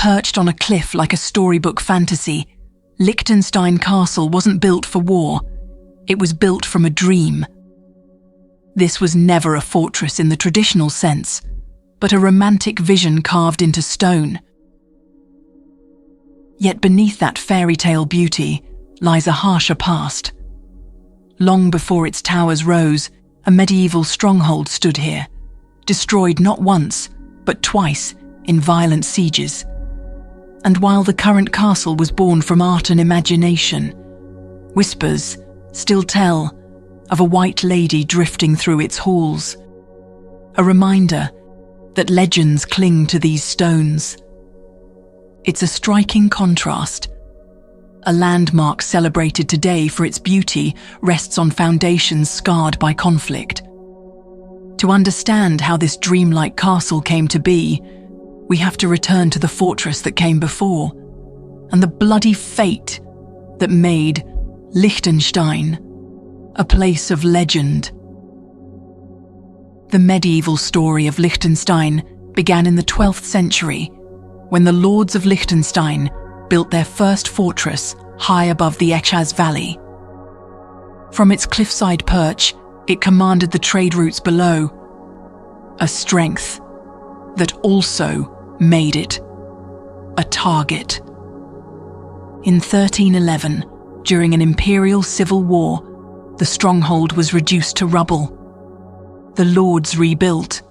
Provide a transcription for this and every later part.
perched on a cliff like a storybook fantasy, Lichtenstein Castle wasn't built for war. It was built from a dream. This was never a fortress in the traditional sense, but a romantic vision carved into stone. Yet beneath that fairy tale beauty lies a harsher past. Long before its towers rose, a medieval stronghold stood here, destroyed not once, but twice in violent sieges. And while the current castle was born from art and imagination, whispers still tell of a white lady drifting through its halls, a reminder that legends cling to these stones. It's a striking contrast. A landmark celebrated today for its beauty rests on foundations scarred by conflict. To understand how this dreamlike castle came to be, we have to return to the fortress that came before, and the bloody fate that made Lichtenstein a place of legend. The medieval story of Liechtenstein began in the 12th century, when the lords of Liechtenstein built their first fortress high above the Echaz Valley. From its cliffside perch, it commanded the trade routes below, a strength that also made it a target. In 1311, during an imperial civil war, the stronghold was reduced to rubble. The lords rebuilt,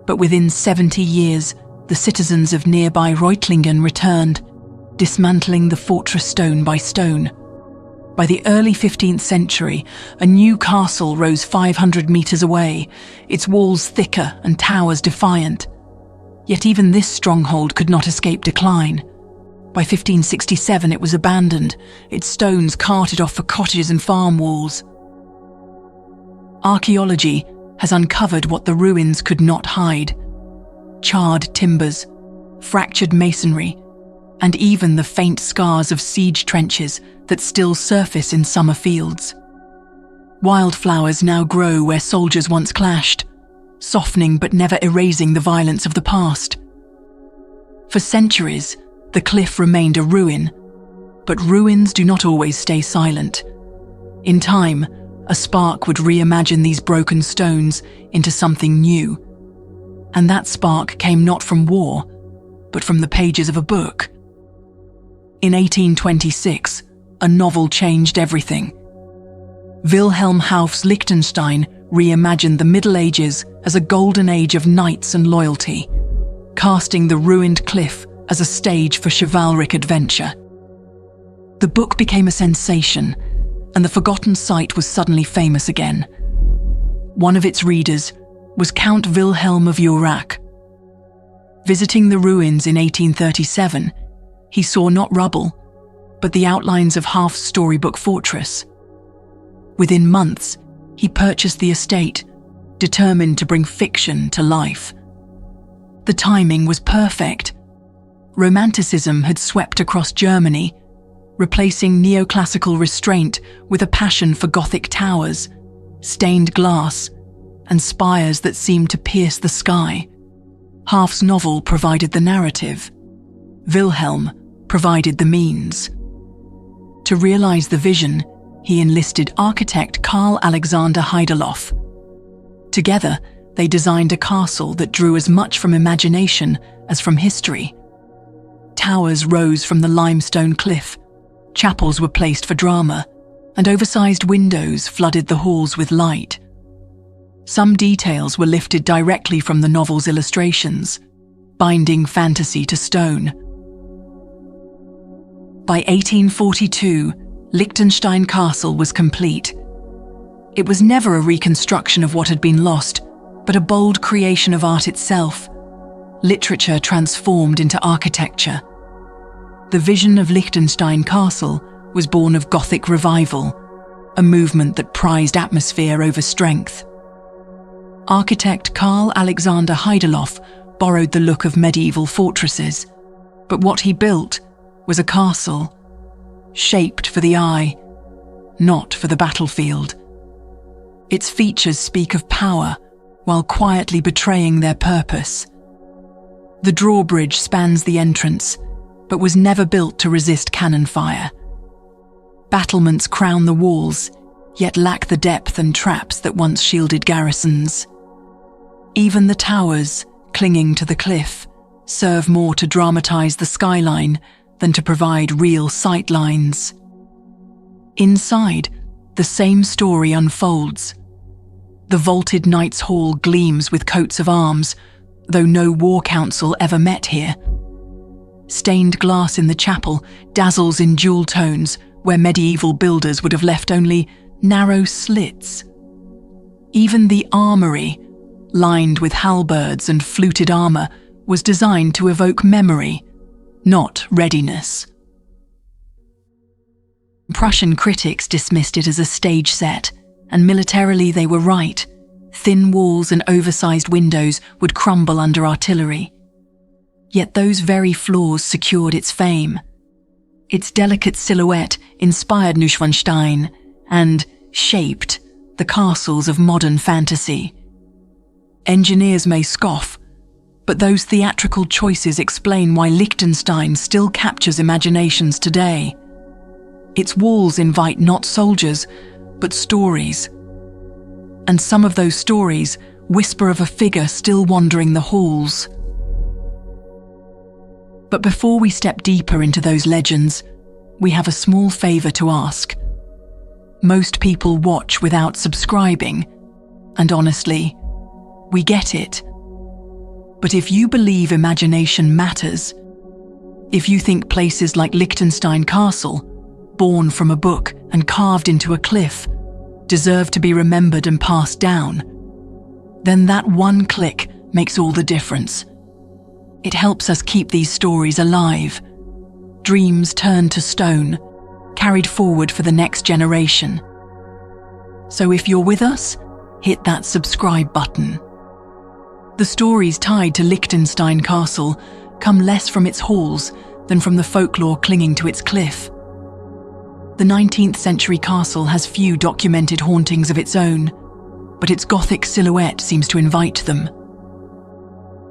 but within 70 years, the citizens of nearby Reutlingen returned, dismantling the fortress stone by stone. By the early 15th century, a new castle rose 500 meters away, its walls thicker and towers defiant. Yet even this stronghold could not escape decline. By 1567 it was abandoned, its stones carted off for cottages and farm walls. Archaeology has uncovered what the ruins could not hide: charred timbers, fractured masonry, and even the faint scars of siege trenches that still surface in summer fields. Wildflowers now grow where soldiers once clashed, softening but never erasing the violence of the past. For centuries, the cliff remained a ruin, but ruins do not always stay silent. In time, a spark would reimagine these broken stones into something new. And that spark came not from war, but from the pages of a book. In 1826, a novel changed everything. Wilhelm Hauff's Lichtenstein reimagined the Middle Ages as a golden age of knights and loyalty, casting the ruined cliff as a stage for chivalric adventure. The book became a sensation, and the forgotten site was suddenly famous again. One of its readers was Count Wilhelm of Urach. Visiting the ruins in 1837, he saw not rubble, but the outlines of Hauff's storybook fortress. Within months, he purchased the estate, determined to bring fiction to life. The timing was perfect. Romanticism had swept across Germany, replacing neoclassical restraint with a passion for Gothic towers, stained glass, and spires that seemed to pierce the sky. Hauff's novel provided the narrative. Wilhelm provided the means. To realize the vision, he enlisted architect Karl Alexander Heideloff. Together, they designed a castle that drew as much from imagination as from history. Towers rose from the limestone cliff, chapels were placed for drama, and oversized windows flooded the halls with light. Some details were lifted directly from the novel's illustrations, binding fantasy to stone. By 1842, Lichtenstein Castle was complete. It was never a reconstruction of what had been lost, but a bold creation of art itself, literature transformed into architecture. The vision of Lichtenstein Castle was born of Gothic Revival, a movement that prized atmosphere over strength. Architect Karl Alexander Heideloff borrowed the look of medieval fortresses, but what he built was a castle, shaped for the eye, not for the battlefield. Its features speak of power, while quietly betraying their purpose. The drawbridge spans the entrance, but was never built to resist cannon fire. Battlements crown the walls, yet lack the depth and traps that once shielded garrisons. Even the towers, clinging to the cliff, serve more to dramatize the skyline than to provide real sight lines. Inside, the same story unfolds. The vaulted Knight's Hall gleams with coats of arms, though no war council ever met here. Stained glass in the chapel dazzles in jewel tones where medieval builders would have left only narrow slits. Even the armory, lined with halberds and fluted armor, was designed to evoke memory, not readiness. Prussian critics dismissed it as a stage set, and militarily they were right. Thin walls and oversized windows would crumble under artillery. Yet those very flaws secured its fame. Its delicate silhouette inspired Neuschwanstein and shaped the castles of modern fantasy. Engineers may scoff, but those theatrical choices explain why Lichtenstein still captures imaginations today. Its walls invite not soldiers, but stories. And some of those stories whisper of a figure still wandering the halls. But before we step deeper into those legends, we have a small favor to ask. Most people watch without subscribing, and honestly, we get it. But if you believe imagination matters, if you think places like Lichtenstein Castle, born from a book and carved into a cliff, deserve to be remembered and passed down, then that one click makes all the difference. It helps us keep these stories alive, dreams turned to stone, carried forward for the next generation. So if you're with us, hit that subscribe button. The stories tied to Lichtenstein Castle come less from its halls than from the folklore clinging to its cliff. The 19th century castle has few documented hauntings of its own, but its Gothic silhouette seems to invite them.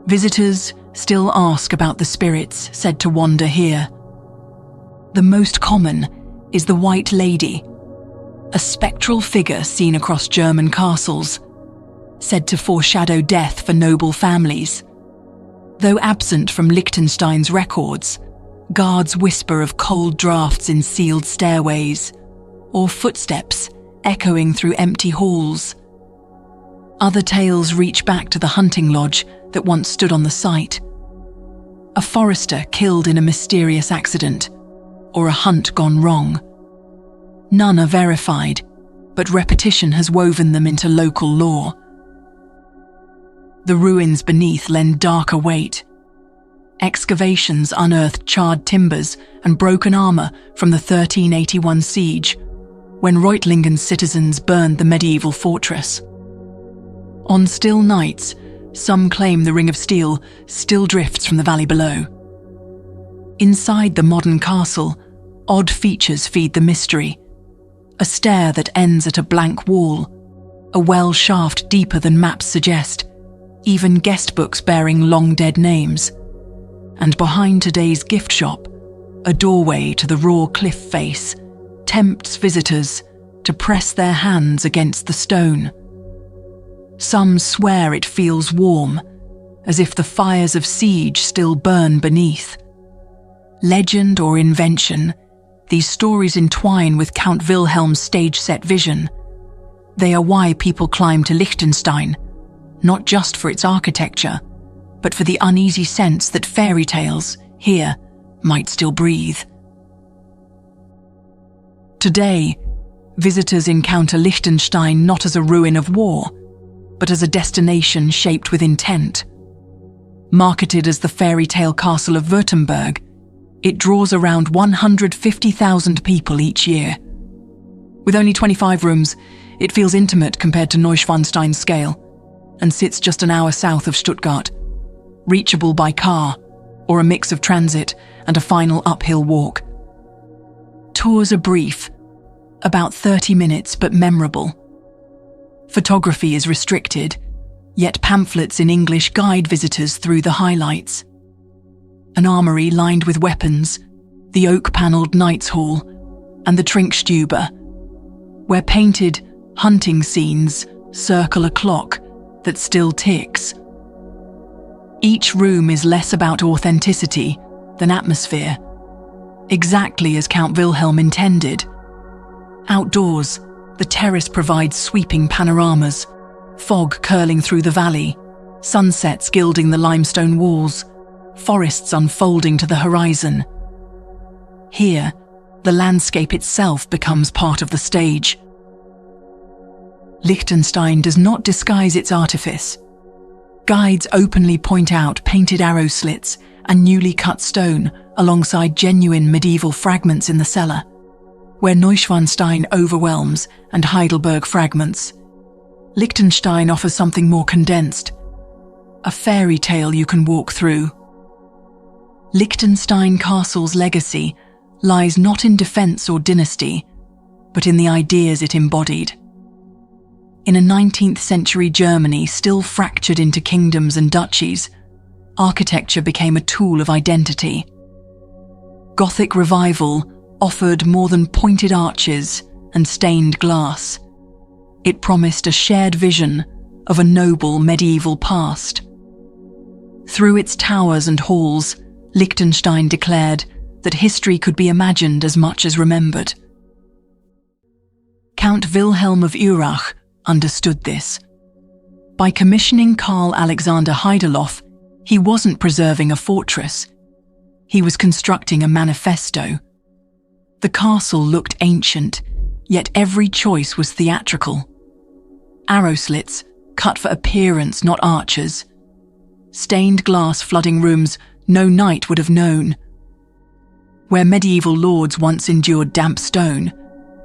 Visitors still ask about the spirits said to wander here. The most common is the White Lady, a spectral figure seen across German castles, said to foreshadow death for noble families. Though absent from Liechtenstein's records, guards whisper of cold drafts in sealed stairways, or footsteps echoing through empty halls. Other tales reach back to the hunting lodge that once stood on the site. A forester killed in a mysterious accident, or a hunt gone wrong. None are verified, but repetition has woven them into local lore. The ruins beneath lend darker weight. Excavations unearthed charred timbers and broken armor from the 1381 siege, when Reutlingen's citizens burned the medieval fortress. On still nights, some claim the Ring of Steel still drifts from the valley below. Inside the modern castle, odd features feed the mystery. A stair that ends at a blank wall, a well shaft deeper than maps suggest, even guest books bearing long-dead names. And behind today's gift shop, a doorway to the raw cliff face tempts visitors to press their hands against the stone. Some swear it feels warm, as if the fires of siege still burn beneath. Legend or invention, these stories entwine with Count Wilhelm's stage-set vision. They are why people climb to Liechtenstein, not just for its architecture, but for the uneasy sense that fairy tales, here, might still breathe. Today, visitors encounter Liechtenstein not as a ruin of war, but as a destination shaped with intent. Marketed as the fairy tale castle of Württemberg, it draws around 150,000 people each year. With only 25 rooms, it feels intimate compared to Neuschwanstein's scale, and sits just an hour south of Stuttgart, reachable by car, or a mix of transit and a final uphill walk. Tours are brief, about 30 minutes but memorable. Photography is restricted, yet pamphlets in English guide visitors through the highlights. an armory lined with weapons, the oak-panelled Knight's Hall, and the Trinkstube, where painted hunting scenes circle a clock that still ticks. Each room is less about authenticity than atmosphere, exactly as Count Wilhelm intended. Outdoors, the terrace provides sweeping panoramas, fog curling through the valley, sunsets gilding the limestone walls, forests unfolding to the horizon. Here, the landscape itself becomes part of the stage. Lichtenstein does not disguise its artifice. Guides openly point out painted arrow slits and newly cut stone alongside genuine medieval fragments in the cellar, where Neuschwanstein overwhelms and Heidelberg fragments. Lichtenstein offers something more condensed, a fairy tale you can walk through. Lichtenstein Castle's legacy lies not in defense or dynasty, but in the ideas it embodied. In a 19th century Germany still fractured into kingdoms and duchies, architecture became a tool of identity. Gothic Revival offered more than pointed arches and stained glass. It promised a shared vision of a noble medieval past. Through its towers and halls, Lichtenstein declared that history could be imagined as much as remembered. Count Wilhelm of Urach understood this. By commissioning Karl Alexander Heideloff, he wasn't preserving a fortress. He was constructing a manifesto. The castle looked ancient, yet every choice was theatrical. Arrow slits, cut for appearance, not archers. Stained glass flooding rooms no knight would have known. Where medieval lords once endured damp stone,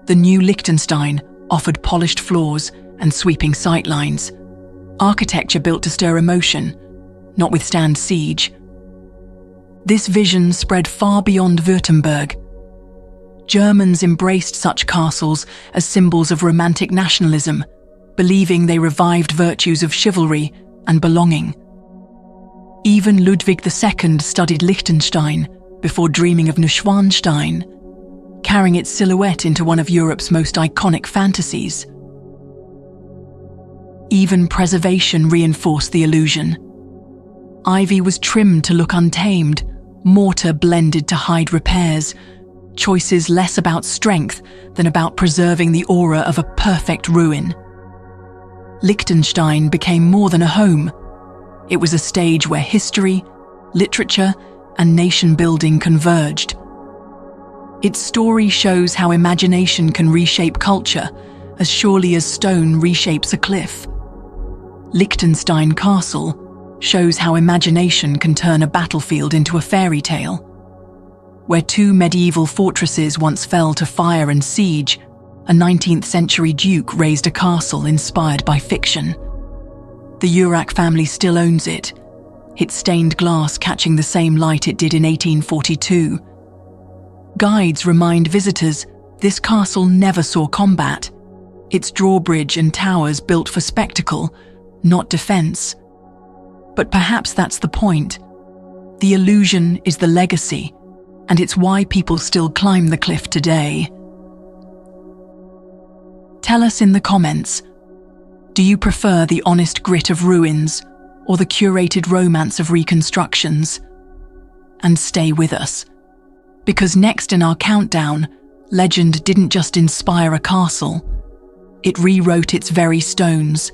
the new Lichtenstein offered polished floors and sweeping sightlines. Architecture built to stir emotion, not withstand siege. This vision spread far beyond Württemberg. Germans embraced such castles as symbols of romantic nationalism, believing they revived virtues of chivalry and belonging. Even Ludwig II studied Liechtenstein before dreaming of Neuschwanstein, carrying its silhouette into one of Europe's most iconic fantasies. Even preservation reinforced the illusion. Ivy was trimmed to look untamed, mortar blended to hide repairs, choices less about strength than about preserving the aura of a perfect ruin. Liechtenstein became more than a home. It was a stage where history, literature, and nation-building converged. Its story shows how imagination can reshape culture as surely as stone reshapes a cliff. Lichtenstein Castle shows how imagination can turn a battlefield into a fairy tale. Where two medieval fortresses once fell to fire and siege, a 19th century duke raised a castle inspired by fiction. The Urach family still owns it, its stained glass catching the same light it did in 1842. Guides remind visitors this castle never saw combat, its drawbridge and towers built for spectacle, not defense. But perhaps that's the point. The illusion is the legacy, and it's why people still climb the cliff today. Tell us in the comments, do you prefer the honest grit of ruins or the curated romance of reconstructions? And stay with us, because next in our countdown, legend didn't just inspire a castle, it rewrote its very stones.